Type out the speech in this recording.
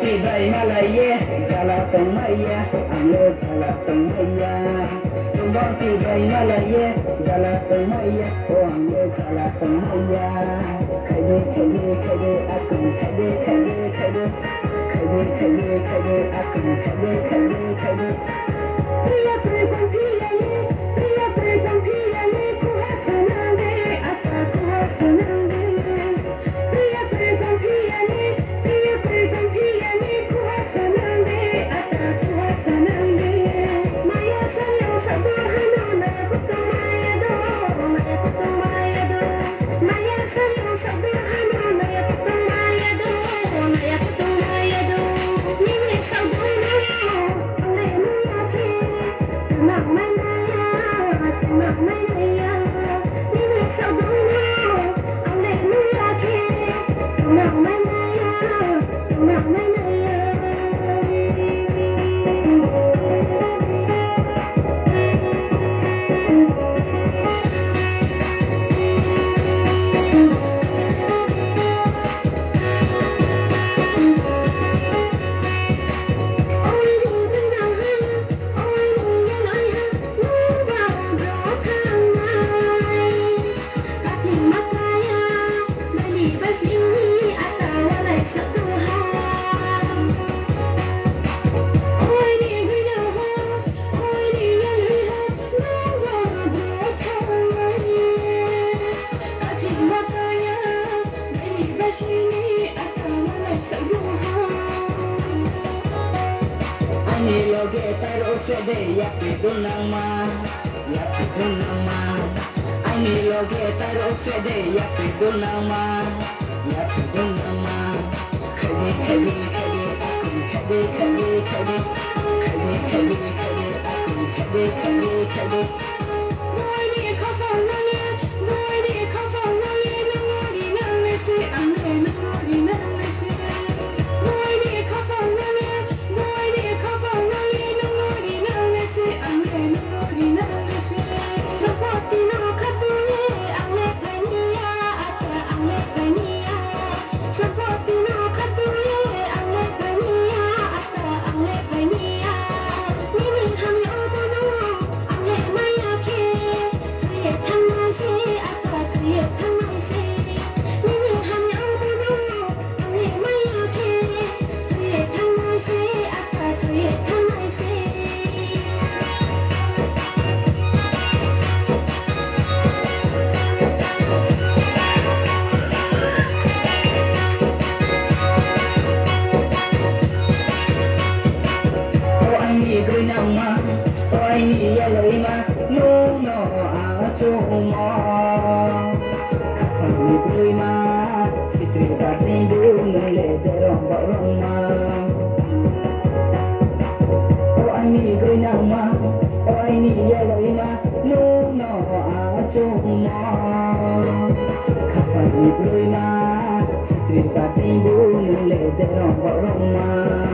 tibai malaye jala tumaya amle jala tumaya tumbang tibai malaye jala tumaya oh amle jala tumaya kade kade kade aku kade kade kade kade kade kade aku kade kade kade priya priya priya ye kuhasanande ata kuhasanande priya priya priya ye kuhasanande ata kuhasanande maya sayo sabahana maya kutumaya do maya sayo sabahana maya kutumaya do nimi sabuna ale nuyake tumak manaya nimi sabuna ale nuyake tumak manaya Cerita timbul le derong borong ma